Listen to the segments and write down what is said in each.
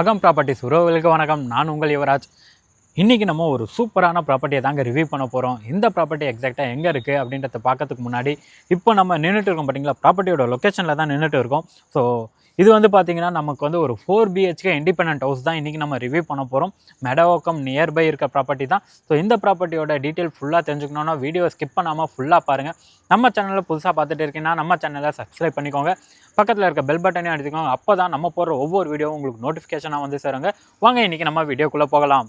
அகம் ப்ராப்பர்ட்டிஸ் உறவுகளுக்கு வணக்கம். நான் உங்கள் யுவராஜ். இன்றைக்கி நம்ம ஒரு சூப்பரான ப்ராப்பர்ட்டியை தாங்க ரிவ்யூ பண்ண போகிறோம். இந்த ப்ராப்பர்ட்டி எக்ஸாக்டாக எங்கே இருக்குது அப்படின்றத பார்க்கறதுக்கு முன்னாடி இப்போ நம்ம நின்றுட்டு இருக்கோம் பார்த்தீங்களா, ப்ராப்பர்ட்டியோட லொக்கேஷனில் தான் நின்றுட்டு இருக்கோம். ஸோ இது வந்து பார்த்திங்கன்னா நமக்கு வந்து ஒரு 4 BHK இண்டிபெண்டன்ட் ஹவுஸ் தான் இன்றைக்கி நம்ம ரிவ்யூ பண்ண போகிறோம். மெடவாக்கம் நியர்பை இருக்க ப்ராப்பர்ட்டி தான். ஸோ இந்த ப்ராப்பர்ட்டியோட டீட்டெயில் ஃபுல்லாக தெரிஞ்சுக்கணுன்னா வீடியோ ஸ்கிப் பண்ணாமல் ஃபுல்லாக பாருங்கள். நம்ம சேனலில் புதுசாக பார்த்துட்டு இருக்கீங்கன்னா நம்ம சேனலை சப்ஸ்கிரைப் பண்ணிக்கோங்க. பக்கத்தில் இருக்க பெல் பட்டனையும் அடிச்சுக்கோங்க. அப்போ தான் நம்ம போடுற ஒவ்வொரு வீடியோவும் உங்களுக்கு நோட்டிஃபிகேஷனாக வந்து சேருங்க. வாங்க இன்றைக்கி நம்ம வீடியோக்குள்ளே போகலாம்.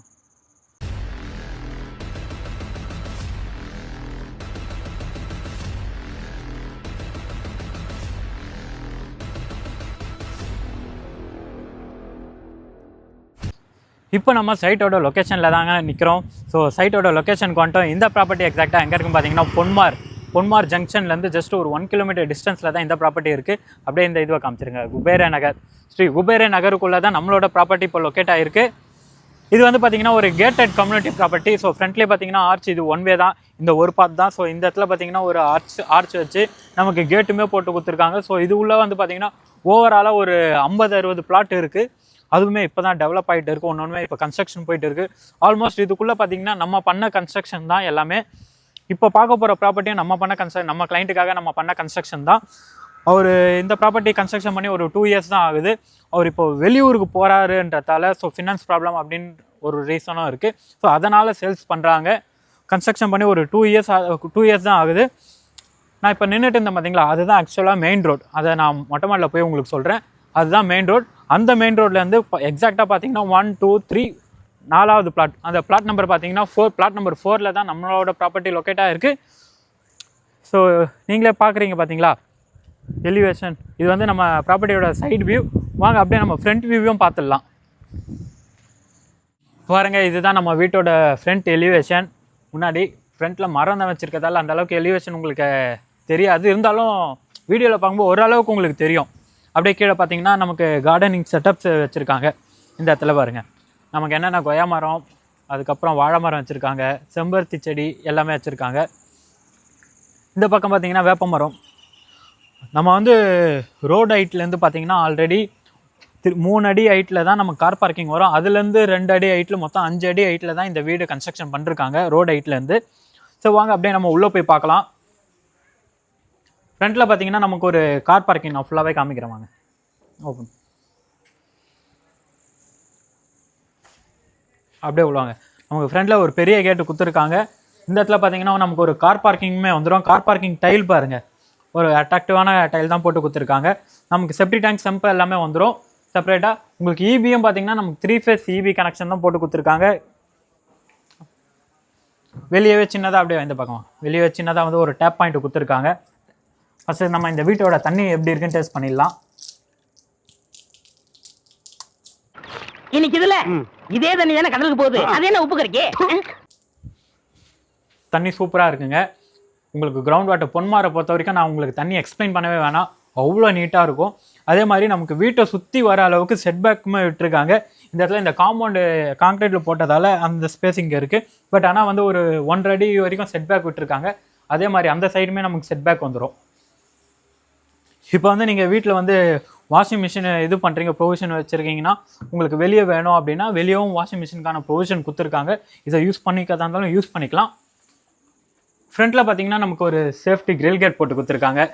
இப்போ நம்ம சைட்டோட லொக்கேஷனில் தாங்க நிற்கிறோம். ஸோ சைட்டோட லொக்கேஷனுக்கு வந்துட்டோம். இந்த ப்ராப்பர்ட்டி எக்ஸாக்டாக எங்கே இருக்குன்னு பார்த்தீங்கன்னா பொன்மார் ஜங்ஷன்லேருந்து ஜஸ்ட் ஒரு 1 கிலோமீட்டர் டிஸ்டன்ஸில் தான் இந்த ப்ராப்பர்ட்டி இருக்குது. அப்படியே இந்த இதுவை காமிச்சிருங்க, குபேர நகர். ஸ்ரீ குபேர நகருக்குள்ளே தான் நம்மளோட ப்ராப்பர்ட்டி இப்போ லொக்கேட் ஆகிருக்கு. இது வந்து பார்த்திங்கன்னா ஒரு கேட்டட் கம்யூனிட்டி ப்ராப்பர்ட்டி. ஸோ ஃப்ரண்ட்லேயே பார்த்தீங்கன்னா ஆர்ச், இது ஒன் வே தான், இந்த ஒரு பாத் தான். ஸோ இந்த இடத்துல பார்த்தீங்கன்னா ஒரு ஆர்ச் வச்சு நமக்கு கேட்டுமே போட்டு கொடுத்துருக்காங்க. ஸோ இது உள்ளே வந்து பார்த்திங்கன்னா ஓவராலாக ஒரு 50-60 பிளாட் இருக்குது. அதுவுமே இப்போ தான் டெவலப் ஆகிட்டு இருக்குது. ஒன்றுமே இப்போ கன்ஸ்ட்ரக்ஷன் போயிட்டு இருக்குது. ஆல்மோஸ்ட் இதுக்குள்ளே பார்த்திங்கன்னா நம்ம பண்ண கன்ஸ்ட்ரக்ஷன் தான் எல்லாமே. இப்போ பார்க்க போகிற ப்ராப்பர்ட்டியும் நம்ம கிளைண்ட்டுக்காக நம்ம பண்ண கன்ஸ்ட்ரக்ஷன் தான். அவர் இந்த ப்ராப்பர்ட்டி கன்ஸ்ட்ரக்ஷன் பண்ணி ஒரு 2 இயர்ஸ் தான் ஆகுது. அவர் இப்போ வெளியூருக்கு போகிறாருன்றதால ஸோ ஃபினான்ஸ் ப்ராப்ளம் அப்படின்னு ஒரு ரீசனும் இருக்குது. ஸோ அதனால் சேல்ஸ் பண்ணுறாங்க. கன்ஸ்ட்ரக்ஷன் பண்ணி ஒரு 2 இயர்ஸ் தான் ஆகுது. நான் இப்போ நின்றுட்டு இருந்தேன் பார்த்தீங்களா, அதுதான் ஆக்சுவலாக மெயின் ரோட். அதை நான் மொட்டை மாடியில் போய் உங்களுக்கு சொல்கிறேன். அதுதான் மெயின் ரோட். அந்த மெயின் ரோட்லேருந்து எக்ஸாக்டாக பார்த்தீங்கன்னா 1, 2, 3 4வது பிளாட். அந்த பிளாட் நம்பர் பார்த்தீங்கன்னா 4. பிளாட் நம்பர் 4ல் தான் நம்மளோட ப்ராப்பர்ட்டி லொக்கேட்டாக இருக்குது. ஸோ நீங்களே பார்க்குறீங்க பார்த்தீங்களா எலிவேஷன். இது வந்து நம்ம ப்ராப்பர்ட்டியோட சைடு வியூ. வாங்க அப்படியே நம்ம ஃப்ரண்ட் வியூவும் பார்த்துடலாம். பாருங்க, இதுதான் நம்ம வீட்டோட ஃப்ரண்ட் எலிவேஷன். முன்னாடி ஃப்ரண்ட்டில் மரம் தான் வச்சுருக்கதால அந்தளவுக்கு எலிவேஷன் உங்களுக்கு தெரியாது. இருந்தாலும் வீடியோவில் பார்க்கும்போது ஓரளவுக்கு உங்களுக்கு தெரியும். அப்படியே கீழே பார்த்தீங்கன்னா நமக்கு கார்டனிங் செட்டப்ஸ் வச்சுருக்காங்க. இந்த இடத்துல பாருங்கள், நமக்கு என்னென்ன கொய்யா மரம், அதுக்கப்புறம் வாழை மரம் வச்சுருக்காங்க, செம்பருத்தி செடி எல்லாமே வச்சுருக்காங்க. இந்த பக்கம் பார்த்தீங்கன்னா வேப்ப மரம். நம்ம வந்து ரோடு ஹைட்லேருந்து பார்த்தீங்கன்னா ஆல்ரெடி 3 அடி ஹைட்டில் தான் நம்ம கார் பார்க்கிங் வரும். அதுலேருந்து 2 அடி ஹைட்டில் மொத்தம் 5 அடி ஹைட்டில் தான் இந்த வீடு கன்ஸ்ட்ரக்ஷன் பண்ணிருக்காங்க ரோடு ஹைட்லேருந்து. ஸோ வாங்க அப்படியே நம்ம உள்ளே போய் பார்க்கலாம். ஃப்ரண்ட்டில் பார்த்தீங்கன்னா நமக்கு ஒரு கார் பார்க்கிங் நான் ஃபுல்லாகவே காமிக்கிறேன். வாங்க ஓப்பன் அப்படியே உள்ளாங்க. நமக்கு ஃப்ரண்ட்டில் ஒரு பெரிய கேட்டு கொடுத்துருக்காங்க. இந்த இடத்துல பார்த்தீங்கன்னா நமக்கு ஒரு கார் பார்க்கிங்குமே வந்துடும். கார் பார்க்கிங் டைல் பாருங்கள், ஒரு அட்ராக்டிவான டைல் தான் போட்டு கொடுத்துருக்காங்க. நமக்கு செப்டி டேங்க் செம்பு எல்லாமே வந்துடும் செப்பரேட்டாக. உங்களுக்கு இபியும் பார்த்தீங்கன்னா நமக்கு 3 ஃபேஸ் இபி கனெக்ஷன் தான் போட்டு கொடுத்துருக்காங்க. வெளியவே சின்னதாக அப்படியே இந்த பக்கம் வெளியே சின்னதாக வந்து ஒரு டேப் பாயிண்ட் கொடுத்துருக்காங்க. ஃபஸ்ட்டு நம்ம இந்த வீட்டோட தண்ணி எப்படி இருக்குன்னு டேஸ்ட் பண்ணிடலாம். இன்னைக்கு இதுல இதே தண்ணி தானே கடலுக்கு போகுது, அது என்ன உப்பு கறிக்கே? தண்ணி சூப்பராக இருக்குங்க. உங்களுக்கு கிரவுண்ட் வாட்டர் பொன்மாரை பொறுத்த வரைக்கும் நான் உங்களுக்கு தண்ணி எக்ஸ்பிளைன் பண்ணவே வேணாம், அவ்வளோ நீட்டாக இருக்கும். அதே மாதிரி நமக்கு வீட்டை சுற்றி வர அளவுக்கு செட்பேக்குமே விட்டுருக்காங்க. இந்த இடத்துல இந்த காம்பவுண்டு கான்க்ரீட்டில் போட்டதால் அந்த ஸ்பேஸ் இங்கே இருக்குது. பட் ஆனால் வந்து ஒரு 1.5 அடி வரைக்கும் செட்பேக் விட்டுருக்காங்க. அதே மாதிரி அந்த சைடுமே நமக்கு செட்பேக் வந்துடும். இப்போ வந்து நீங்கள் வீட்டில் வந்து வாஷிங் மிஷின் இது பண்ணுறீங்க, ப்ரொவிஷன் வச்சுருக்கீங்கன்னா உங்களுக்கு வெளியே வேணும் அப்படின்னா வெளியவும் வாஷிங் மிஷினுக்கான ப்ரொவிஷன் கொடுத்துருக்காங்க. இதை யூஸ் பண்ணிக்கிறதா இருந்தாலும் யூஸ் பண்ணிக்கலாம். ஃப்ரண்ட்டில் பார்த்தீங்கன்னா நமக்கு ஒரு சேஃப்டி கிரில் கேட் போட்டு கொடுத்துருக்காங்க.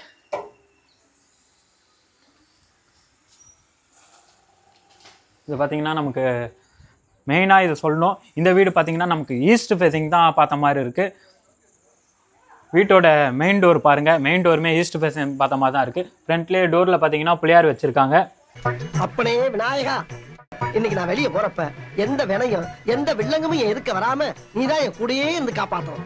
இது பார்த்தீங்கன்னா நமக்கு மெயினாக இதை சொல்லணும், இந்த வீடு பார்த்தீங்கன்னா நமக்கு ஈஸ்ட் ஃபேஸிங் தான் பார்த்த மாதிரி இருக்குது. வீட்டோட மெயின் டோர் பாருங்கள், மெயின் டோருமே ஈஸ்ட் ஃபேஸிங் பார்த்த மாதிரி தான் இருக்குது. ஃப்ரண்ட்லேயே டோரில் பார்த்தீங்கன்னா பிள்ளையார் வச்சுருக்காங்க. அப்பனே விநாயகா, இன்னைக்கு நான் வெளியே போகிறப்ப எந்த வினையும் எந்த வில்லங்கமும் எதுக்க வராமல் நீ தான் என் கூடயே இருந்து காப்பாற்றணும்.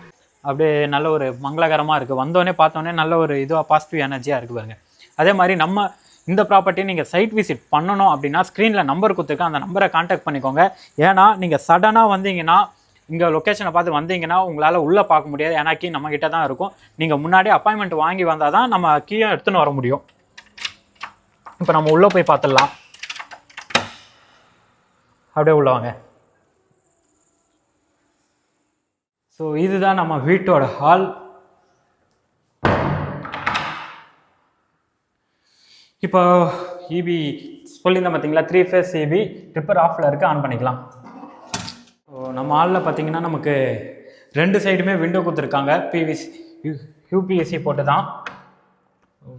அப்படியே நல்ல ஒரு மங்களகரமாக இருக்குது. வந்தோடனே பார்த்தோன்னே நல்ல ஒரு இதுவாக பாசிட்டிவ் எனர்ஜியாக இருக்குது பாருங்க. அதே மாதிரி நம்ம இந்த ப்ராப்பர்ட்டி நீங்கள் சைட் விசிட் பண்ணணும் அப்படின்னா ஸ்க்ரீனில் நம்பர் கொடுத்துருக்கேன், அந்த நம்பரை கான்டாக்ட் பண்ணிக்கோங்க. ஏன்னா நீங்கள் சடனாக வந்தீங்கன்னா இங்கே லொக்கேஷனை பார்த்து வந்தீங்கன்னா உங்களால் உள்ளே பார்க்க முடியாது. ஏன்னா கீ நம்மக்கிட்ட தான் இருக்கும். நீங்கள் முன்னாடியே அப்பாயின்மெண்ட் வாங்கி வந்தால் தான் நம்ம கீயை எடுத்துன்னு வர முடியும். இப்போ நம்ம உள்ளே போய் பார்த்துடலாம். அப்படியே உள்ள வாங்க. ஸோ இதுதான் நம்ம வீட்டோட ஹால். இப்போ இபி சொல்லியிருந்தேன் பார்த்தீங்களா 3 ஃபேஸ் சிபி ட்ரிப்பர் ஆஃபில் இருக்குது, ஆன் பண்ணிக்கலாம். ஸோ நம்ம ஹாலில் பார்த்தீங்கன்னா நமக்கு 2 சைடுமே விண்டோ கொடுத்துருக்காங்க, யூபிஎஸ்சி போட்டு தான்.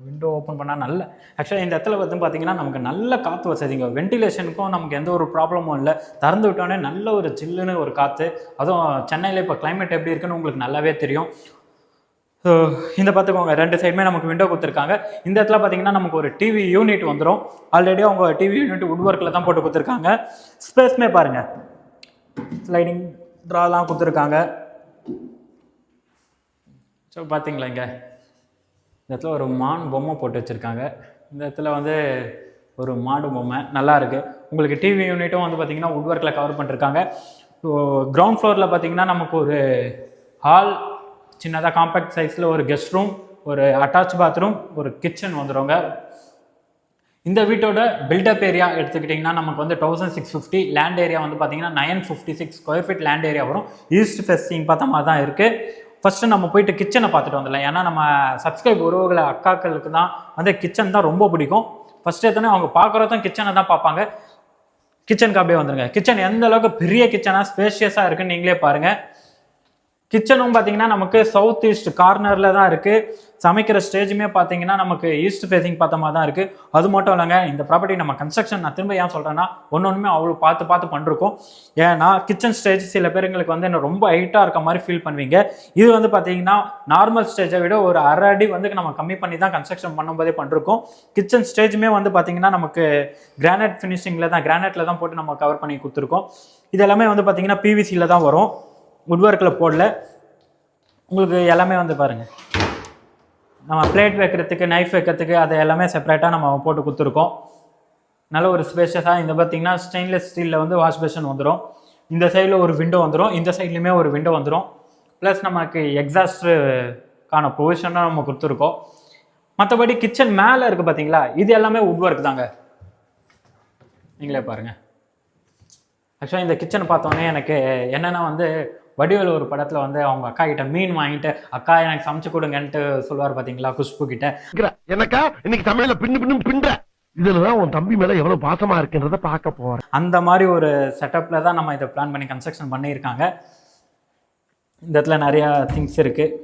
விண்டோ ஓப்பன் பண்ணால் நல்ல ஆக்சுவலாக இந்த இடத்துல வந்து பார்த்தீங்கன்னா நமக்கு நல்ல காற்று வசதிங்க. வென்டிலேஷனுக்கும் நமக்கு எந்த ஒரு ப்ராப்ளமும் இல்லை. திறந்து விட்டோடனே நல்ல ஒரு சில்லுன்னு ஒரு காற்று. அதுவும் சென்னையில் இப்போ கிளைமேட் எப்படி இருக்குன்னு உங்களுக்கு நல்லாவே தெரியும். ஸோ இந்த பார்த்துக்கோங்க 2 சைடுமே நமக்கு விண்டோ கொடுத்துருக்காங்க. இந்த இடத்துல பார்த்தீங்கன்னா நமக்கு ஒரு டிவி யூனிட் வந்துடும். ஆல்ரெடி அவங்க டிவி யூனிட் வுட் ஒர்க்கில் தான் போட்டு கொடுத்துருக்காங்க. ஸ்பேஸ்மே பாருங்கள், ஸ்லைடிங் ட்ராலாம் கொடுத்துருக்காங்க. ஸோ பார்த்தீங்களா இங்கே இந்த இடத்துல ஒரு மான் பொம்மை போட்டு வச்சுருக்காங்க. இந்த இடத்துல வந்து ஒரு மாடு பொம்மை நல்லா இருக்குது. உங்களுக்கு டிவி யூனிட்டும் வந்து பார்த்திங்கன்னா வுட் ஒர்க்கில் கவர் பண்ணிருக்காங்க. ஸோ கிரவுண்ட் ஃப்ளோரில் பார்த்திங்கன்னா நமக்கு ஒரு ஹால், சின்னதாக காம்பேக்ட் சைஸில் ஒரு கெஸ்ட் ரூம், ஒரு அட்டாச் பாத்ரூம், ஒரு கிச்சன் வந்துடுங்க. இந்த வீட்டோட பில்டப் ஏரியா எடுத்துக்கிட்டிங்கன்னா நமக்கு வந்து 1650, லேண்ட் ஏரியா வந்து பார்த்திங்கன்னா 956 ஸ்கொயர் ஃபீட் லேண்ட் ஏரியா வரும். ஈஸ்ட் ஃபேஸிங் பார்த்த மாதிரி தான் இருக்குது. ஃபஸ்ட்டு நம்ம போயிட்டு கிச்சனை பார்த்துட்டு வந்துடலாம். ஏன்னா நம்ம சப்ஸ்கிரைப் உறவுகளை அக்காக்களுக்கு தான் வந்து கிச்சன் தான் ரொம்ப பிடிக்கும். ஃபஸ்ட்டு எடுத்தோன்னே அவங்க பார்க்குறதும் கிச்சனை தான் பார்ப்பாங்க. கிச்சனுக்கு அப்படியே வந்துருங்க. கிச்சன் எந்த அளவுக்கு பெரிய கிச்சனாக ஸ்பேஷியஸாக இருக்குன்னு நீங்களே பாருங்கள். கிச்சனும் பார்த்தீங்கன்னா நமக்கு சவுத் ஈஸ்ட் கார்னரில் தான் இருக்குது. சமைக்கிற ஸ்டேஜுமே பார்த்தீங்கன்னா நமக்கு ஈஸ்ட் ஃபேஸிங் பார்த்த மாதிரி தான் இருக்குது. அது மட்டும் இல்லைங்க, இந்த ப்ராப்பர்ட்டி நம்ம கன்ஸ்ட்ரக்ஷன் நான் திரும்ப ஏன் சொல்கிறேன்னா ஒன்றுமே அவ்வளோ பார்த்து பண்ணிருக்கோம். ஏன்னா கிச்சன் ஸ்டேஜ் சில பேருங்களுக்கு வந்து என்ன ரொம்ப ஹைட்டாக இருக்க மாதிரி ஃபீல் பண்ணுவீங்க. இது வந்து பார்த்தீங்கன்னா நார்மல் ஸ்டேஜை விட ஒரு 1/2 அடி வந்து நம்ம கம்மி பண்ணி தான் கன்ஸ்ட்ரக்ஷன் பண்ணும்போதே பண்ணிருக்கோம். கிச்சன் ஸ்டேஜுமே வந்து பார்த்தீங்கன்னா நமக்கு கிரானைட் ஃபினிஷிங்கில் தான், கிரானைட்டில் தான் போட்டு நம்ம கவர் பண்ணி கொடுத்துருக்கோம். இது எல்லாமே வந்து பார்த்தீங்கன்னா பிவிசியில் தான் வரும், வுட் ஒர்க்கில் போடல. உங்களுக்கு எல்லாமே வந்து பாருங்கள், நம்ம பிளேட் வைக்கிறதுக்கு, நைஃப் வைக்கிறதுக்கு அதை எல்லாமே செப்பரேட்டாக நம்ம போட்டு கொடுத்துருக்கோம். நல்ல ஒரு ஸ்பேஷியஸாக. இந்த பார்த்திங்கன்னா ஸ்டெயின்லெஸ் ஸ்டீலில் வந்து வாஷ் பேஷன் வந்துடும். இந்த சைடில் ஒரு விண்டோ வந்துடும், இந்த சைட்லேயுமே ஒரு விண்டோ வந்துடும். ப்ளஸ் நமக்கு எக்ஸாஸ்ட்டுக்கான ப்ரொவிஷனாக நம்ம கொடுத்துருக்கோம். மற்றபடி கிச்சன் மேலே இருக்குது பார்த்தீங்களா, இது எல்லாமே வுட் ஒர்க் தாங்க. நீங்களே பாருங்கள். ஆக்சுவலாக இந்த கிச்சனை பார்த்தோன்னே எனக்கு என்னென்னா வந்து வடிவேலு ஒரு படத்தில் வந்து அவங்க அக்கா கிட்ட மீன் வாங்கிட்டு அக்கா எனக்கு சமைச்சு கொடுங்கன்ட்டு சொல்லுவார் பார்த்தீங்களா குஷ்பு கிட்ட. எனக்கா இன்னைக்கு தமிழ்ல பின்ற இதுலதான் உன் தம்பி மேல எவ்வளவு பாசமா இருக்குன்றத பார்க்க போறேன். அந்த மாதிரி ஒரு செட்டப்ல தான் நம்ம இதை பிளான் பண்ணி கன்ஸ்ட்ரக்ஷன் பண்ணியிருக்காங்க. இந்த இடத்துல நிறையா திங்ஸ் இருக்குது,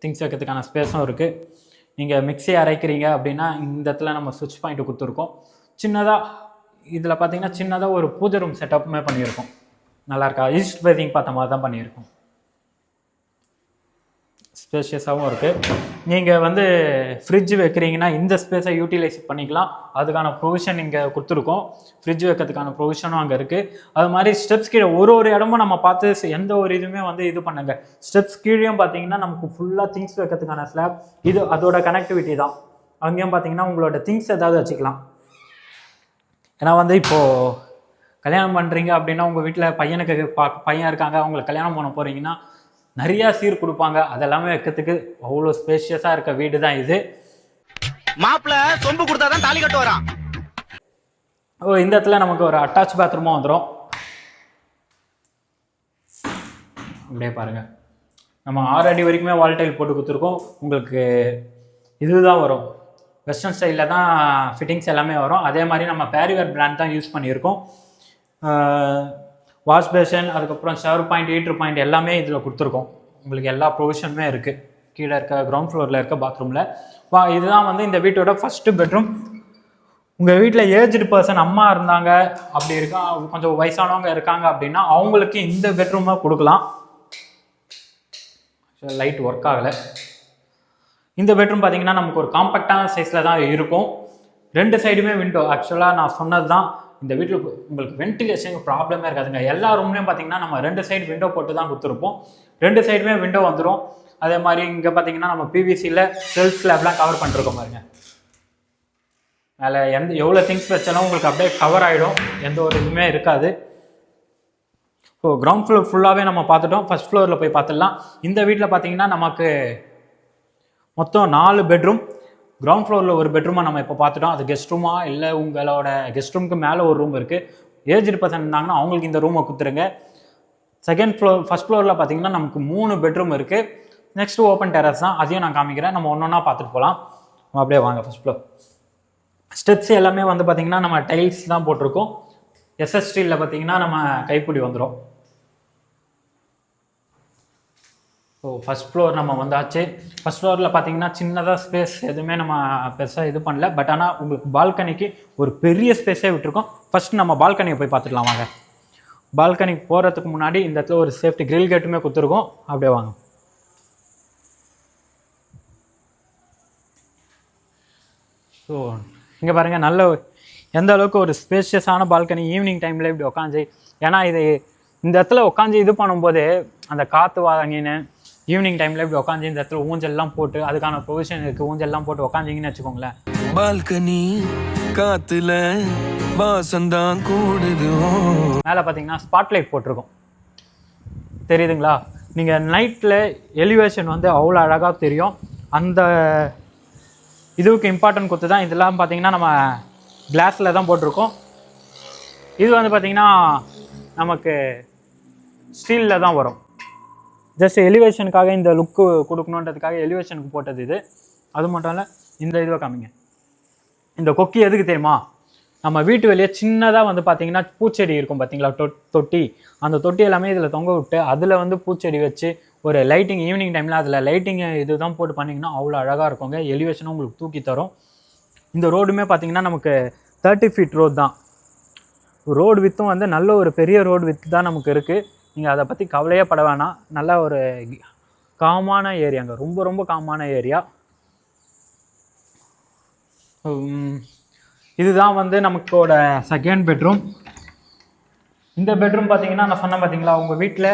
திங்ஸ் வைக்கிறதுக்கான ஸ்பேஸும் இருக்குது. நீங்கள் மிக்ஸி அரைக்கிறீங்க அப்படின்னா இந்த இடத்துல நம்ம சுவிட்ச் பாயிண்ட் கொடுத்துருக்கோம். சின்னதாக இதில் பார்த்தீங்கன்னா சின்னதாக ஒரு பூஜை ரூம் செட்டப்புமே பண்ணியிருக்கோம். நல்லா இருக்கா? ஈஸ்ட் ஃபேஸிங் பார்த்த மாதிரி தான் பண்ணியிருக்கோம். ஸ்பேஷியஸாகவும் இருக்குது. நீங்கள் வந்து ஃப்ரிட்ஜ் வைக்கிறீங்கன்னா இந்த ஸ்பேஸை யூட்டிலைஸ் பண்ணிக்கலாம். அதுக்கான ப்ரொவிஷன் இங்கே கொடுத்துருக்கோம். ஃப்ரிட்ஜ் வைக்கிறதுக்கான ப்ரொவிஷனும் அங்கே இருக்குது. அது மாதிரி ஸ்டெப்ஸ் கீழே ஒரு இடமும் நம்ம பார்த்து எந்த ஒரு இதுவுமே வந்து இது பண்ணுங்க. ஸ்டெப்ஸ் கீழேயும் பார்த்தீங்கன்னா நமக்கு ஃபுல்லாக திங்ஸ் வைக்கிறதுக்கான ஸ்லாப், இது அதோட கனெக்டிவிட்டி தான். அங்கேயும் பார்த்தீங்கன்னா உங்களோட திங்ஸ் ஏதாவது வச்சுக்கலாம். ஏன்னா வந்து இப்போது கல்யாணம் பண்ணுறீங்க அப்படின்னா உங்கள் வீட்டில் பையன் இருக்காங்க, அவங்களுக்கு கல்யாணம் பண்ண போகிறீங்கன்னா நிறையா சீர் கொடுப்பாங்க. அதெல்லாமே வைக்கிறதுக்கு அவ்வளோ ஸ்பேஷியஸாக இருக்க வீடு தான் இது. மாப்பிள்ள சொம்பு கொடுத்தா தான் தாலி கட்டு வரான். இந்த இடத்துல நமக்கு ஒரு அட்டாச் பாத்ரூமும் வந்துடும். அப்படியே பாருங்கள், நம்ம 6 அடி வரைக்குமே வால் டைல் போட்டு கொடுத்துருக்கோம். உங்களுக்கு இதுதான் வரும், வெஸ்டர்ன் ஸ்டைலில் தான் ஃபிட்டிங்ஸ் எல்லாமே வரும். அதே மாதிரி நம்ம பேரிவேர் பிராண்ட் தான் யூஸ் பண்ணியிருக்கோம். வாஷ் பேஷன், அதுக்கப்புறம் ஷவர் பாயிண்ட், ஹீட்டர் பாயிண்ட் எல்லாமே இதில் கொடுத்துருக்கோம். உங்களுக்கு எல்லா ப்ரொவிஷனுமே இருக்குது கீழே இருக்க கிரவுண்ட் ஃப்ளோரில் இருக்க பாத்ரூமில். இதுதான் வந்து இந்த வீட்டோட ஃபஸ்ட்டு பெட்ரூம். உங்கள் வீட்டில் ஏஜ்டு பர்சன் அம்மா இருந்தாங்க அப்படி இருக்கா, கொஞ்சம் வயசானவங்க இருக்காங்க அப்படின்னா அவங்களுக்கு இந்த பெட்ரூமை கொடுக்கலாம். லைட் ஒர்க் ஆகலை. இந்த பெட்ரூம் பார்த்தீங்கன்னா நமக்கு ஒரு காம்பேக்டான சைஸில் தான் இருக்கும். 2 சைடுமே விண்டோ. ஆக்சுவலாக நான் சொன்னது தான், இந்த வீட்டில் உங்களுக்கு வென்டிலேஷன் ப்ராப்ளமே இருக்காதுங்க. எல்லா ரூம்லேயும் பார்த்தீங்கன்னா நம்ம 2 சைடு விண்டோ போட்டு தான் கொடுத்துருப்போம். 2 சைடுமே விண்டோ வந்துடும். அதே மாதிரி இங்கே பார்த்தீங்கன்னா நம்ம பிவிசியில் செல்ஃப் ஸ்லாப்லாம் கவர் பண்ணிருக்கோம் பாருங்க. மேலே எவ்வளோ திங்ஸ் வச்சாலும் உங்களுக்கு அப்படியே கவர் ஆகிடும், எந்த ஒரு இதுவுமே இருக்காது. ஸோ கிரவுண்ட் ஃப்ளோர் ஃபுல்லாகவே நம்ம பார்த்துட்டோம். ஃபர்ஸ்ட் ஃப்ளோரில் போய் பார்த்துடலாம். இந்த வீட்டில் பார்த்தீங்கன்னா நமக்கு மொத்தம் 4 பெட்ரூம். கிரவுண்ட் ஃப்ளோரில் ஒரு பெட்ரூமாக நம்ம இப்போ பார்த்துட்டோம். அது கெஸ்ட் ரூமா இல்லை உங்களோட கெஸ்ட் ரூமுக்கு மேலே ஒரு ரூம் இருக்குது. ஏஜ்டு பர்சன் இருந்தாங்கன்னா அவங்களுக்கு இந்த ரூமை கொடுத்துருங்க. ஃபர்ஸ்ட் ஃப்ளோரில் பார்த்தீங்கன்னா நமக்கு 3 பெட்ரூம் இருக்குது. நெக்ஸ்ட்டு ஓப்பன் டெரஸ் தான், அதையும் நான் காமிக்கிறேன். நம்ம ஒன்றா பார்த்துட்டு போகலாம். அப்படியே வாங்க ஃபர்ஸ்ட் ஃப்ளோர். ஸ்டெப்ஸ் எல்லாமே வந்து பார்த்திங்கன்னா நம்ம டைல்ஸ் தான் போட்டிருக்கோம். எஸ்எஸ் ஸ்டீலில் பார்த்திங்கன்னா நம்ம கைப்பிடி வந்துடும். ஸோ ஃபஸ்ட் ஃப்ளோர் நம்ம வந்தாச்சு. ஃபஸ்ட் ஃப்ளோரில் பார்த்தீங்கன்னா சின்னதாக ஸ்பேஸ் எதுவுமே நம்ம பெருசாக இது பண்ணல. பட் ஆனால் உங்களுக்கு பால்கனிக்கு ஒரு பெரிய ஸ்பேஸே விட்டுருக்கோம். ஃபஸ்ட் நம்ம பால்கனியை போய் பார்த்துக்கலாம் வாங்க. பால்கனிக்கு போகிறதுக்கு முன்னாடி இந்த இடத்துல ஒரு சேஃப்டி கிரில் கேட்டுமே கொடுத்துருக்கோம். அப்படியே வாங்க. ஸோ இங்கே பாருங்கள், நல்ல எந்த அளவுக்கு ஒரு ஸ்பேஷியஸான பால்கனி. ஈவினிங் டைமில் இப்படி உட்காந்து, ஏன்னா இது இந்த இடத்துல உட்காந்து இது பண்ணும்போது அந்த காற்று வாங்கின்னு ஈவினிங் டைமில் இப்படி உட்காந்து இந்த இடத்துல ஊஞ்சல்லாம் போட்டு அதுக்கான ப்ரொவிஷன் இருக்குது. ஊஞ்சல்லாம் போட்டு உட்காந்திங்கன்னு வச்சுக்கோங்களேன். பால்கனி காத்துல வாசந்தான் கூடுது. மேலே பார்த்தீங்கன்னா ஸ்பாட்லைட் போட்டிருக்கோம், தெரியுதுங்களா? நீங்கள் நைட்டில் எலிவேஷன் வந்து அவ்வளோ அழகாக தெரியும். அந்த இதுவுக்கு இம்பார்ட்டன்ட் கொடுத்து தான் இதெல்லாம் பார்த்தீங்கன்னா நம்ம கிளாஸில் தான் போட்டிருக்கோம். இது வந்து பார்த்திங்கன்னா நமக்கு ஸ்டீலில் தான் வரும். ஜஸ்ட் எலிவேஷனுக்காக இந்த லுக்கு கொடுக்கணுன்றதுக்காக எலிவேஷனுக்கு போட்டது இது. அது மட்டும் இல்லை, இந்த இதுவை காமிங்க. இந்த கொக்கி எதுக்கு தெரியுமா? நம்ம வீட்டு வெளியே சின்னதாக வந்து பார்த்திங்கன்னா பூச்செடி இருக்கும் பார்த்தீங்களா, தொட்டி. அந்த தொட்டி எல்லாமே இதில் தொங்க விட்டு அதில் வந்து பூச்செடி வச்சு ஒரு லைட்டிங் ஈவினிங் டைமில் அதில் லைட்டிங் இது தான் போட்டு பண்ணிங்கன்னா அவ்வளோ அழகாக இருக்குங்க. எலிவேஷனும் உங்களுக்கு தூக்கி தரும். இந்த ரோடுமே பார்த்திங்கன்னா நமக்கு 30 ஃபீட் ரோடு தான். ரோடு வித்தும் வந்து நல்ல ஒரு பெரிய ரோடு வித்து தான் நமக்கு இருக்குது. நீங்கள் அதை பற்றி கவலையே பட வேணாம். நல்ல ஒரு காமான ஏரியாங்க, ரொம்ப ரொம்ப காமான ஏரியா. இதுதான் வந்து நமக்கோட செகண்ட் பெட்ரூம். இந்த பெட்ரூம் பார்த்தீங்கன்னா நான் சொன்னேன் பார்த்தீங்களா, உங்கள் வீட்டில்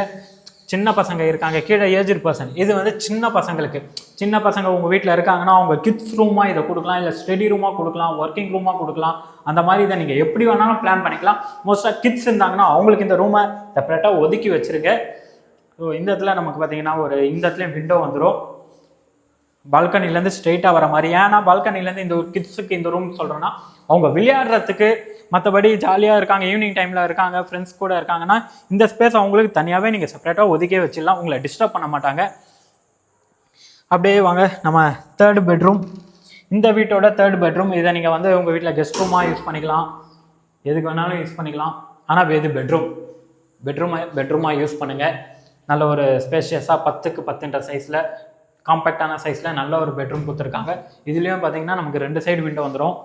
சின்ன பசங்க இருக்காங்க, கீழே ஏஜ்டு பர்சன். இது வந்து சின்ன பசங்களுக்கு, சின்ன பசங்க உங்கள் வீட்டில் இருக்காங்கன்னா அவங்க கிட்ஸ் ரூமாக இதை கொடுக்கலாம், இல்லை ஸ்டடி ரூமாக கொடுக்கலாம், ஒர்க்கிங் ரூமாக கொடுக்கலாம். அந்த மாதிரி இதை நீங்கள் எப்படி வேணாலும் பிளான் பண்ணிக்கலாம். மோஸ்ட்டாக கிட்ஸ் இருந்தாங்கன்னா அவங்களுக்கு இந்த ரூமை செப்பரேட்டாக ஒதுக்கி வச்சுருங்க. ஸோ இந்த இடத்துல நமக்கு பார்த்தீங்கன்னா இந்த இடத்துலையும் விண்டோ வந்துடும். பால்கனிலேருந்து ஸ்ட்ரெயிட்டாக வர மாதிரி. ஏன்னா பால்கனிலேருந்து இந்த ஒரு கிட்ஸுக்கு இந்த ரூம் சொல்கிறோன்னா அவங்க விளையாடுறதுக்கு, மற்றபடி ஜாலியாக இருக்காங்க, ஈவினிங் டைமில் இருக்காங்க, ஃப்ரெண்ட்ஸ் கூட இருக்காங்கன்னா இந்த ஸ்பேஸ் அவங்களுக்கு தனியாகவே நீங்கள் செப்பரேட்டாக ஒதுக்கே வச்சிடலாம். உங்களை டிஸ்டர்ப் பண்ண மாட்டாங்க. அப்படியே வாங்க நம்ம தேர்டு பெட்ரூம். இந்த வீட்டோட தேர்ட் பெட்ரூம். இதை நீங்கள் வந்து உங்கள் வீட்டில் கெஸ்ட் ரூமாக யூஸ் பண்ணிக்கலாம், எதுக்கு வேணாலும் யூஸ் பண்ணிக்கலாம். ஆனால் இது பெட்ரூமாக யூஸ் பண்ணுங்கள். நல்ல ஒரு ஸ்பேஷியஸாக 10க்கு 10 சைஸில் காம்பேக்டான சைஸில் நல்ல ஒரு பெட்ரூம் கொடுத்துருக்காங்க. இதுலேயும் பார்த்தீங்கன்னா நமக்கு 2 சைடு விண்டோ வந்துடும்.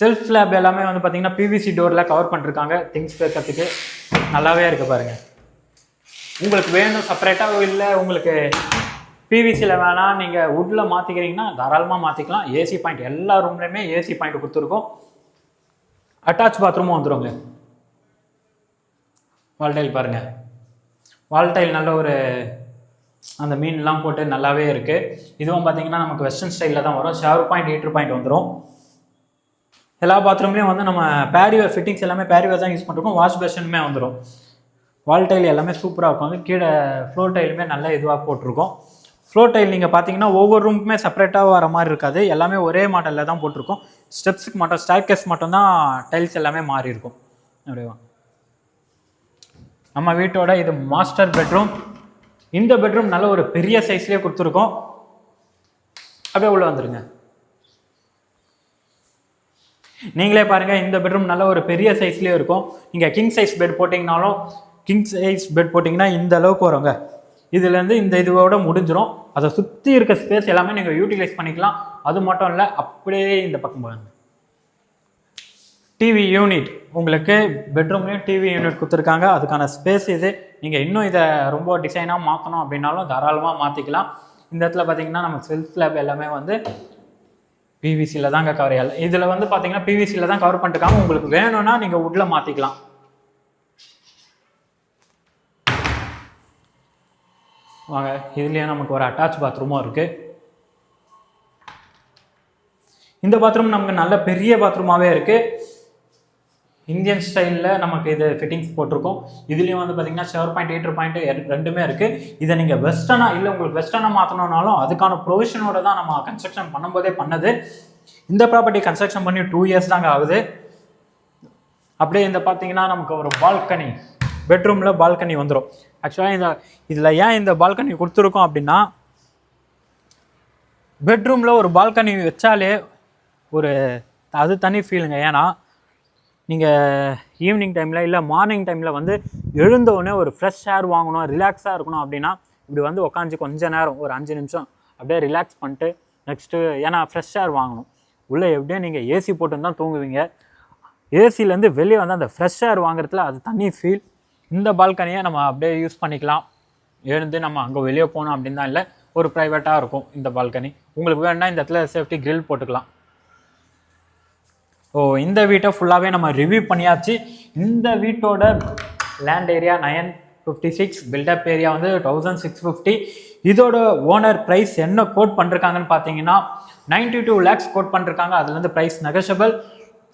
செல்ஃப் ஸ்லாப் எல்லாமே வந்து பார்த்தீங்கன்னா பிவிசி டோரில் கவர் பண்ணிருக்காங்க. திங்ஸ் வைக்கிறதுக்கு நல்லாவே இருக்குது பாருங்கள். உங்களுக்கு வேணும் செப்பரேட்டாக, இல்லை உங்களுக்கு பிவிசியில் வேணாம் நீங்கள் வுட்டில் மாற்றிக்கிறீங்கன்னா தாராளமாக மாற்றிக்கலாம். ஏசி பாயிண்ட் எல்லா ரூம்லேயுமே ஏசி பாயிண்ட் கொடுத்துருக்கோம். அட்டாச் பாத்ரூமும் வந்துடுங்க. வால்டைல் பாருங்கள், வால்டைல் நல்ல ஒரு அந்த மீன்லாம் போட்டு நல்லாவே இருக்குது. இதுவும் பார்த்தீங்கன்னா நமக்கு வெஸ்டர்ன் ஸ்டைலில் தான் வரும். ஷவர் பாயிண்ட், ஹீட்டர் பாயிண்ட் வந்துடும். எல்லா பாத்ரூம்லேயும் வந்து நம்ம பேரிவேர் ஃபிட்டிங்ஸ் எல்லாமே பேரிவேர் தான் யூஸ் பண்ணிருக்கோம். வாஷ் பேஷனுமே வந்துடும். வால் டைல் எல்லாமே சூப்பராக இருக்கும். வந்து கீழே ஃப்ளோர் டைலுமே நல்ல இதுவாக போட்டிருக்கோம். ஃப்ளோர் டைல் நீங்கள் பார்த்தீங்கன்னா ஒவ்வொரு ரூமுக்குமே செப்பரேட்டாக வர மாதிரி இருக்காது, எல்லாமே ஒரே மாடலில் தான் போட்டிருக்கோம். ஸ்டெப்ஸுக்கு மட்டும், ஸ்டேர்கேஸ் மட்டும் தான் டைல்ஸ் எல்லாமே மாறி இருக்கும். அப்படியே நம்ம வீட்டோட இது மாஸ்டர் பெட்ரூம். இந்த பெட்ரூம் நல்ல ஒரு பெரிய சைஸ்லேயே கொடுத்துருக்கோம். அப்படியே உள்ள வந்துருங்க. நீங்களே பாருங்கள், இந்த பெட்ரூம் நல்ல ஒரு பெரிய சைஸ்லேயே இருக்கும். நீங்கள் கிங் சைஸ் பெட் போட்டிங்கன்னா இந்த அளவுக்கு வருங்க. இதுலேருந்து இந்த இதுவோட முடிஞ்சிடும். அதை சுற்றி இருக்க ஸ்பேஸ் எல்லாமே நீங்கள் யூட்டிலைஸ் பண்ணிக்கலாம். அது மட்டும் இல்லை, அப்படியே இந்த பக்கம் பாருங்க, டிவி யூனிட். உங்களுக்கு பெட்ரூம்லேயும் டிவி யூனிட் கொடுத்துருக்காங்க. அதுக்கான ஸ்பேஸ் இது. நீங்கள் இன்னும் இதை ரொம்ப டிசைனாக மாற்றணும் அப்படின்னாலும் தாராளமாக மாற்றிக்கலாம். இந்த இடத்துல பார்த்தீங்கன்னா நம்ம செல்ஃப் ஸ்லாப் எல்லாமே வந்து பிவிசியில் தாங்க கவர். இதில் வந்து பார்த்தீங்கன்னா பிவிசியில் தான் கவர் பண்ணிருக்காங்க. உங்களுக்கு வேணும்னா நீங்கள் வுட்டில் மாற்றிக்கலாம். வாங்க, இதுலேயே நமக்கு ஒரு அட்டாச் பாத்ரூமும் இருக்குது. இந்த பாத்ரூம் நமக்கு நல்ல பெரிய பாத்ரூமாகவே இருக்குது. இந்தியன் ஸ்டைலில் நமக்கு இது ஃபிட்டிங்ஸ் போட்டிருக்கோம். இதுலேயும் வந்து பார்த்தீங்கன்னா ஷவர் பாயிண்ட், ஹீட்டர் பாயிண்ட் ரெண்டுமே இருக்குது. இதை நீங்கள் வெஸ்டர்னாக, இல்லை உங்களுக்கு வெஸ்டர்னாக மாற்றணுன்னாலும் அதுக்கான ப்ரொவிஷனோட தான் நம்ம கன்ஸ்ட்ரக்ஷன் பண்ணும்போதே பண்ணது. இந்த ப்ராப்பர்ட்டி கன்ஸ்ட்ரக்ஷன் பண்ணி 2 இயர்ஸ் தாங்க ஆகுது. அப்படியே இந்த பார்த்தீங்கன்னா நமக்கு ஒரு பால்கனி, பெட்ரூமில் பால்கனி வந்துடும். ஆக்சுவலாக இதில் ஏன் இந்த பால்கனி கொடுத்துருக்கோம் அப்படின்னா, பெட்ரூமில் ஒரு பால்கனி வச்சாலே ஒரு அது தனி ஃபீலுங்க. ஏன்னா நீங்கள் ஈவினிங் டைமில் இல்லை மார்னிங் டைமில் வந்து எழுந்தவுடனே ஒரு ஃப்ரெஷ் ஏர் வாங்கணும், ரிலாக்ஸாக இருக்கணும் அப்படின்னா இப்படி வந்து உட்காந்து கொஞ்ச நேரம் ஒரு 5 நிமிஷம் அப்படியே ரிலாக்ஸ் பண்ணிட்டு நெக்ஸ்ட்டு ஏன்னா ஃப்ரெஷ் ஏர் வாங்கணும். உள்ளே எப்படியும் நீங்கள் ஏசி போட்டு தான் தூங்குவீங்க. ஏசிலேருந்து வெளியே வந்து அந்த ஃப்ரெஷ் ஏர் வாங்குறதுல அது தனி ஃபீல். இந்த பால்கனியை நம்ம அப்படியே யூஸ் பண்ணிக்கலாம். எழுந்து நம்ம அங்கே வெளியே போகணும் அப்படின்னு தான் இல்லை, ஒரு ப்ரைவேட்டாக இருக்கும் இந்த பால்கனி. உங்களுக்கு வேணுன்னா இந்த இடத்துல சேஃப்டி கிரில் போட்டுக்கலாம். ஸோ இந்த வீட்டை ஃபுல்லாகவே நம்ம ரிவ்யூ பண்ணியாச்சு. இந்த வீட்டோட லேண்ட் ஏரியா 956, பில்டப் ஏரியா வந்து 1650. இதோட ஓனர் ப்ரைஸ் என்ன கோட் பண்ணிருக்காங்கன்னு பார்த்தீங்கன்னா 92 lakhs கோட் பண்ணிருக்காங்க. அதுலேருந்து ப்ரைஸ் நெகோஷியபிள்.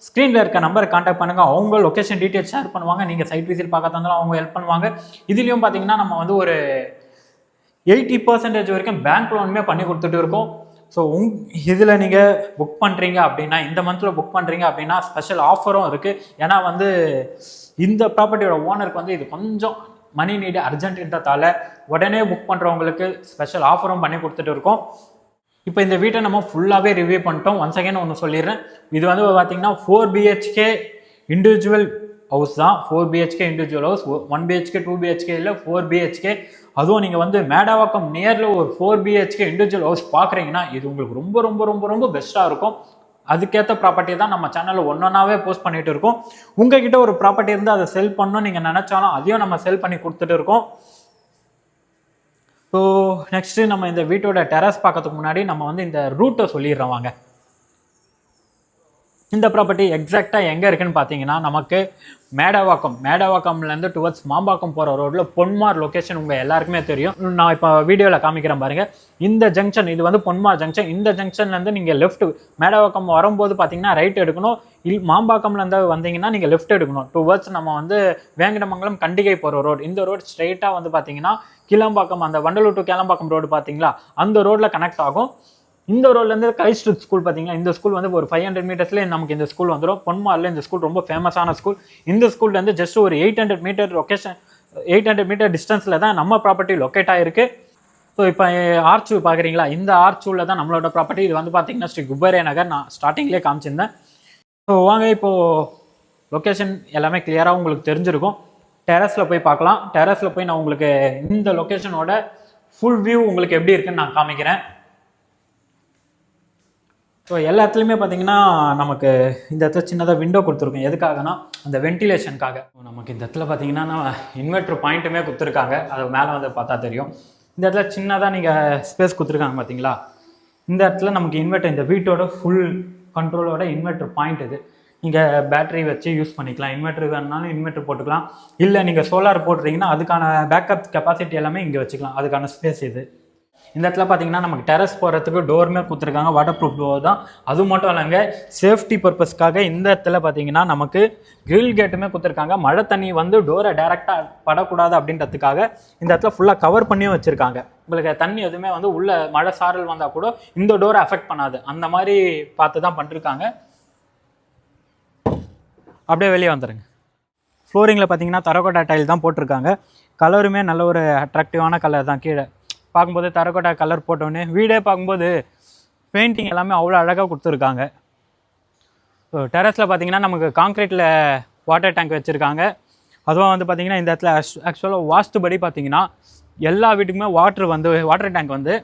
ஸ்க்ரீனில் இருக்க நம்பரை கான்டாக்ட் பண்ணுங்கள். அவங்க லொக்கேஷன் டீட்டெயில்ஸ் ஷேர் பண்ணுவாங்க. நீங்கள் சைட் விசிட் பார்க்க தந்தாலும் அவங்க ஹெல்ப் பண்ணுவாங்க. இதுலேயும் பார்த்தீங்கன்னா நம்ம வந்து ஒரு 80% வரைக்கும் பேங்க் லோனுமே பண்ணி கொடுத்துட்டு இருக்கோம். ஸோ இதில் நீங்கள் புக் பண்ணுறீங்க அப்படின்னா, இந்த மந்தில் புக் பண்ணுறீங்க அப்படின்னா ஸ்பெஷல் ஆஃபரும் இருக்குது. ஏன்னா வந்து இந்த ப்ராப்பர்ட்டியோட ஓனருக்கு வந்து இது கொஞ்சம் மணி நீடு அர்ஜென்ட்ன்றதால உடனே புக் பண்ணுறவங்களுக்கு ஸ்பெஷல் ஆஃபரும் பண்ணி கொடுத்துட்டு இருக்கோம். இப்போ இந்த வீட்டை நம்ம ஃபுல்லாகவே ரிவ்யூ பண்ணிட்டோம். ஒன்ஸ் அகைன் ஒன்று சொல்லிடுறேன். இது வந்து பார்த்தீங்கன்னா 4 BHK இண்டிவிஜுவல் ஹவுஸ் தான். 4 BHK individual house. 1 BHK 2 BHK இல்லை, 4 BHK. அதுவும் நீங்கள் வந்து மேடவாக்கம் நியரில் ஒரு 4 BHK இண்டிவிஜுவல் ஹவுஸ் பார்க்குறீங்கன்னா இது உங்களுக்கு ரொம்ப ரொம்ப ரொம்ப ரொம்ப பெஸ்ட்டாக இருக்கும். அதுக்கேற்ற ப்ராப்பர்ட்டி தான் நம்ம சேனலில் ஒன்றொன்னாவே போஸ்ட் பண்ணிட்டு இருக்கோம். உங்ககிட்ட ஒரு ப்ராப்பர்ட்டி இருந்து அதை செல் பண்ணணும் நீங்கள் நினச்சாலும் அதையும் நம்ம செல் பண்ணி கொடுத்துட்டு இருக்கோம். ஸோ நெக்ஸ்ட்டு நம்ம இந்த வீட்டோட டெரஸ் பார்க்கறதுக்கு முன்னாடி நம்ம வந்து இந்த ரூட்டை சொல்லிடுறோம் வாங்க. இந்த ப்ராப்பர்ட்டி எக்ஸாக்டாக எங்கே இருக்குன்னு பார்த்தீங்கன்னா நமக்கு மேடவாக்கம்லேருந்து டுவர்ட்ஸ் மாம்பாக்கம் போகிற ரோட்டில் பொன்மார் லொக்கேஷன் உங்கள் எல்லாருக்குமே தெரியும். நான் இப்போ வீடியோவில் காமிக்கிறேன் பாருங்கள். இந்த ஜங்ஷன் இது வந்து பொன்மார் ஜங்ஷன். இந்த ஜங்ஷன்லேருந்து நீங்கள் லெஃப்ட் மேடவாக்கம் வரும்போது பார்த்தீங்கன்னா ரைட் எடுக்கணும். மாம்பாக்கம்லேருந்து வந்தீங்கன்னா நீங்கள் லெஃப்ட் எடுக்கணும். டுவர்ட்ஸ் நம்ம வந்து வேங்கடமங்கலம் கண்டிகை போகிற ரோடு. இந்த ரோடு ஸ்ட்ரெயிட்டாக வந்து பார்த்தீங்கன்னா கிளம்பாக்கம், அந்த வண்டலூர் டு கிளம்பாக்கம் ரோடு பார்த்தீங்களா, அந்த ரோட்டில் கனெக்ட் ஆகும். இந்த ரோட்லேருந்து கிரைஸ்ட் ஸ்கூல் பார்த்தீங்கன்னா, இந்த ஸ்கூல் வந்து ஒரு 500 மீட்டர்ஸ்லேயே நமக்கு இந்த ஸ்கூல் வந்துடும். பொன்மாரில் இந்த ஸ்கூல் ரொம்ப ஃபேமஸான ஸ்கூல். இந்த ஸ்கூல்லேருந்து ஜஸ்ட் ஒரு 800 மீட்டர் டிஸ்டன்ஸில் தான் நம்ம ப்ராப்பர்ட்டி லொக்கேட் ஆகிருக்கு. ஸோ இப்போ ஆர்ச்சு பார்க்குறீங்களா, இந்த ஆர்ச்சூவில் தான் நம்மளோட ப்ராப்பர்ட்டி. இது வந்து பார்த்தீங்கன்னா ஸ்ரீ குபேரே நகர். நான் ஸ்டார்டிங்லேயே காமிச்சிருந்தேன். ஸோ வாங்க இப்போது லொக்கேஷன் எல்லாமே கிளியராக உங்களுக்கு தெரிஞ்சிருக்கும். டெரஸில் போய் பார்க்கலாம். டெரஸில் போய் நான் உங்களுக்கு இந்த லொக்கேஷனோட ஃபுல் வியூ உங்களுக்கு எப்படி இருக்குன்னு நான் காமிக்கிறேன். ஸோ எல்லா இடத்துலையுமே பார்த்தீங்கன்னா நமக்கு இந்த இடத்துல சின்னதாக விண்டோ கொடுத்துருக்கோம். எதுக்காகனா அந்த வென்டிலேஷனுக்காக. நமக்கு இந்த இடத்துல பார்த்தீங்கன்னா இன்வெர்டர் பாயிண்ட்டுமே கொடுத்துருக்காங்க. அது மேலே வந்து பார்த்தா தெரியும். இந்த இடத்துல சின்னதாக நீங்கள் ஸ்பேஸ் கொடுத்துருக்காங்க பார்த்தீங்களா. இந்த இடத்துல நமக்கு இன்வெர்டர், இந்த வீட்டோட ஃபுல் கண்ட்ரோலோட இன்வெர்டர் பாயிண்ட் இது. நீங்கள் பேட்டரி வச்சு யூஸ் பண்ணிக்கலாம். இன்வெர்டர் வேணுனாலும் இன்வெர்டர் போட்டுக்கலாம். இல்லை நீங்கள் சோலார் போட்டுறீங்கன்னா அதுக்கான பேக்கப் கெப்பாசிட்டி எல்லாமே இங்கே வச்சுக்கலாம். அதுக்கான ஸ்பேஸ் இது. இந்த இடத்துல பார்த்தீங்கன்னா நமக்கு டெரஸ் போகிறதுக்கு டோருமே கொடுத்துருக்காங்க. வாட்டர் ப்ரூஃப் டோர் தான். அது மட்டும் இல்லைங்க, சேஃப்டி பர்பஸ்க்காக இந்த இடத்துல பார்த்தீங்கன்னா நமக்கு கிரில் கேட்டுமே கொடுத்துருக்காங்க. மழை தண்ணி வந்து டோரை டைரெக்டாக படக்கூடாது அப்படின்றதுக்காக இந்த இடத்துல ஃபுல்லாக கவர் பண்ணியும் வச்சுருக்காங்க. உங்களுக்கு தண்ணி எதுவுமே வந்து உள்ள மழை சாரல் வந்தால் கூட இந்த டோரை அஃபெக்ட் பண்ணாது. அந்த மாதிரி பார்த்து தான் பண்ணிருக்காங்க. அப்படியே வெளியே வந்துடுங்க. ஃப்ளோரிங்கில் பார்த்தீங்கன்னா தரகோட்டா டைல் தான் போட்டிருக்காங்க. கலருமே நல்ல ஒரு அட்ராக்டிவான கலர் தான். கீழே பார்க்கும்போது தரகோட்டா கலர் போட்டோன்னே வீடே பார்க்கும்போது பெயிண்டிங் எல்லாமே அவ்வளோ அழகாக கொடுத்துருக்காங்க. ஸோ டெரஸில் பார்த்தீங்கன்னா நமக்கு காங்க்ரீட்டில் வாட்டர் டேங்க் வச்சுருக்காங்க. அதுவும் வந்து பார்த்திங்கன்னா இந்த இடத்துல ஆக்சுவலாக வாஸ்துபடி பார்த்திங்கன்னா எல்லா வீட்டுக்குமே வாட்டர் டேங்க் வந்து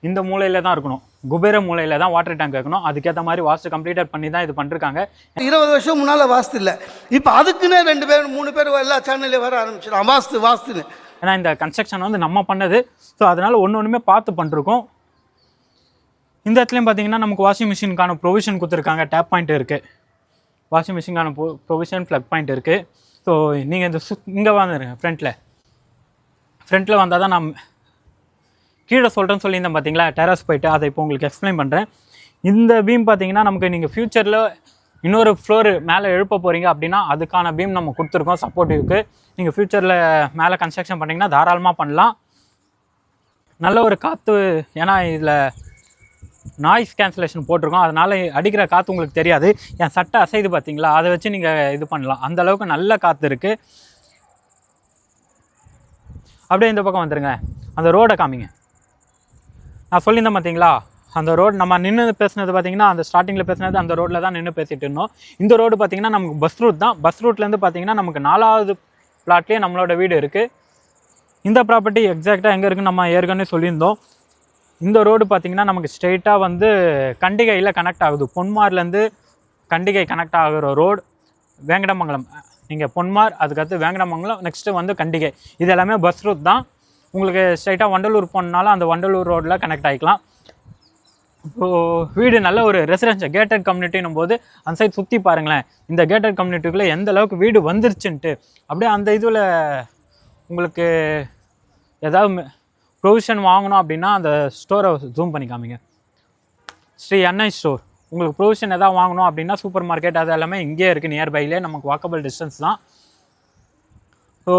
இந்த மூலையில் தான் இருக்கணும். குபேர மூலையில் தான் வாட்டர் டேங்க் வைக்கணும். அதுக்கேற்ற மாதிரி வாஸ்து கம்ப்ளீட் பண்ணி தான் இது பண்ணிருக்காங்க. 20 வருஷம் முன்னால் வாஸ்து இல்லை. இப்போ அதுக்குன்னே 2 பேர் 3 பேர் எல்லா சேனல்லையும் வர ஆரம்பிச்சிடும் வாஸ்துன்னு. ஏன்னா இந்த கன்ஸ்ட்ரக்ஷன் வந்து நம்ம பண்ணது. ஸோ அதனால் ஒன்றுமே பார்த்து பண்ணிருக்கோம். இந்த இடத்துலையும் பார்த்தீங்கன்னா நமக்கு வாஷிங் மிஷினுக்கான ப்ரொவிஷன் கொடுத்துருக்காங்க. டேப் பாயிண்ட் இருக்குது. வாஷிங் மிஷினுக்கான ப்ரொவிஷன் ப்ளக் பாயிண்ட் இருக்குது. ஸோ நீங்கள் இந்த இங்கே வந்துடுங்க. ஃப்ரண்ட்டில் வந்தால் தான் நான் கீழே சொல்கிறேன்னு சொல்லியிருந்தேன் பார்த்தீங்களா, டெரஸ் போயிட்டு அதை இப்போ உங்களுக்கு எக்ஸ்பிளைன் பண்ணுறேன். இந்த பீம் பார்த்தீங்கன்னா நமக்கு நீங்கள் ஃப்யூச்சரில் இன்னொரு ஃப்ளோர் மேலே எழுப்ப போகிறீங்க அப்படின்னா அதுக்கான பீம் நம்ம கொடுத்துருக்கோம் சப்போர்ட்டிவ்க்கு. நீங்கள் ஃப்யூச்சரில் மேலே கன்ஸ்ட்ரக்ஷன் பண்ணிங்கன்னா தாராளமாக பண்ணலாம். நல்ல ஒரு காற்று, ஏன்னா இதில் நாய்ஸ் கேன்சலேஷன் போட்டிருக்கோம். அதனால் அடிக்கிற காற்று உங்களுக்கு தெரியாது. என் சட்டை அசைது பார்த்தீங்களா, அதை வச்சு நீங்கள் இது பண்ணலாம். அந்தளவுக்கு நல்ல காற்று இருக்குது. அப்படியே இந்த பக்கம் வந்துடுங்க. அந்த ரோடை காமிங்க. நான் சொல்லியிருந்தேன் பார்த்தீங்களா, அந்த ரோடு நம்ம நின்று பேசுனது பார்த்தீங்கன்னா அந்த ஸ்டார்டிங்கில் பேசுனது அந்த ரோட்டில் தான் நின்று பேசிகிட்டு இருந்தோம். இந்த ரோடு பார்த்தீங்கன்னா நமக்கு பஸ் ரூட் தான். பஸ் ரூட்லேருந்து பார்த்தீங்கன்னா நமக்கு 4வது பிளாட்லேயே நம்மளோட வீடு இருக்குது. இந்த ப்ராப்பர்ட்டி எக்ஸாக்டாக எங்கே இருக்குன்னு நம்ம ஏற்கனவே சொல்லியிருந்தோம். இந்த ரோடு பார்த்தீங்கன்னா நமக்கு ஸ்ட்ரெயிட்டாக வந்து கண்டிகையில் கனெக்ட் ஆகுது. பொன்மார்லேருந்து கண்டிகை கனெக்ட் ஆகிற ரோடு வேங்கடமங்கலம். நீங்கள் பொன்மார், அதுக்கடுத்து வேங்கடமங்கலம், நெக்ஸ்ட்டு வந்து கண்டிகை. இது எல்லாமே பஸ் ரூட் தான். உங்களுக்கு ஸ்ட்ரைட்டாக வண்டலூர் போனாலும் அந்த வண்டலூர் ரோடில் கனெக்ட் ஆகிக்கலாம். இப்போது வீடு நல்ல ஒரு ரெசிடென்ஷியல் கேட்டட் கம்யூனிட்டின்னும் போது அந்த சைட் சுற்றி பாருங்களேன். இந்த கேட்டட் கம்யூனிட்டிக்குள்ளே எந்த அளவுக்கு வீடு வந்துருச்சுன்ட்டு. அப்படியே அந்த இதில் உங்களுக்கு ஏதாவது ப்ரொவிஷன் வாங்கணும் அப்படின்னா அந்த ஸ்டோரை ஜூம் பண்ணி காமிங்க. ஸ்ரீ அன்னை ஸ்டோர். உங்களுக்கு ப்ரொவிஷன் எதாவது வாங்கணும் அப்படின்னா சூப்பர் மார்க்கெட் அது எல்லாமே இங்கேயே இருக்குது, நியர்பைலே, நமக்கு வாக்கபிள் டிஸ்டன்ஸ் தான். ஸோ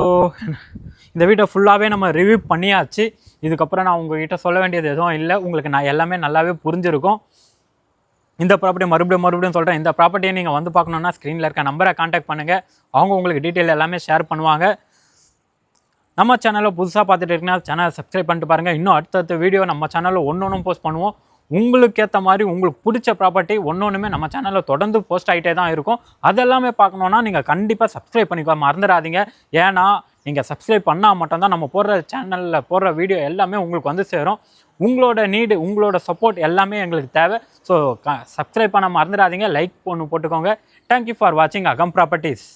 இந்த வீட்டை ஃபுல்லாகவே நம்ம ரிவ்யூ பண்ணியாச்சு. இதுக்கப்புறம் நான் உங்கள்கிட்ட சொல்ல வேண்டியது எதுவும் இல்லை. உங்களுக்கு நான் எல்லாமே நல்லாவே புரிஞ்சிருக்கும். இந்த ப்ராப்பர்ட்டி மறுபடியும் சொல்கிறேன். இந்த ப்ராப்பர்ட்டியை நீங்கள் வந்து பார்க்கணுன்னா ஸ்க்ரீனில் இருக்க நம்பரை கான்டாக்ட் பண்ணுங்கள். அவங்க உங்களுக்கு டீட்டெயில் எல்லாமே ஷேர் பண்ணுவாங்க. நம்ம சேனலில் புதுசாக பார்த்துட்டு இருக்கீங்கன்னா சேனலை சப்ஸ்கிரைப் பண்ணிட்டு பாருங்கள். இன்னும் அடுத்தடுத்த வீடியோ நம்ம சேனலில் ஒன்று போஸ்ட் பண்ணுவோம். உங்களுக்கு ஏற்ற மாதிரி உங்களுக்கு பிடிச்ச ப்ராப்பர்ட்டி ஒன்றுமே நம்ம சேனலில் தொடர்ந்து போஸ்ட் ஆகிட்டே தான் இருக்கும். அதெல்லாமே பார்க்கணுன்னா நீங்கள் கண்டிப்பாக சப்ஸ்கிரைப் பண்ணிக்கோ, மறந்துடாதீங்க. ஏன்னா நீங்கள் சப்ஸ்கிரைப் பண்ணால் மட்டும்தான் நம்ம போடுற சேனலில் போடுற வீடியோ எல்லாமே உங்களுக்கு வந்து சேரும். உங்களோட நீடு, உங்களோட சப்போர்ட் எல்லாமே எங்களுக்கு தேவை. ஸோ சப்ஸ்கிரைப் பண்ண மறந்துடாதீங்க. லைக் போட்டுக்கோங்க. தேங்க்யூ ஃபார் வாட்சிங் அகம் ப்ராப்பர்ட்டிஸ்.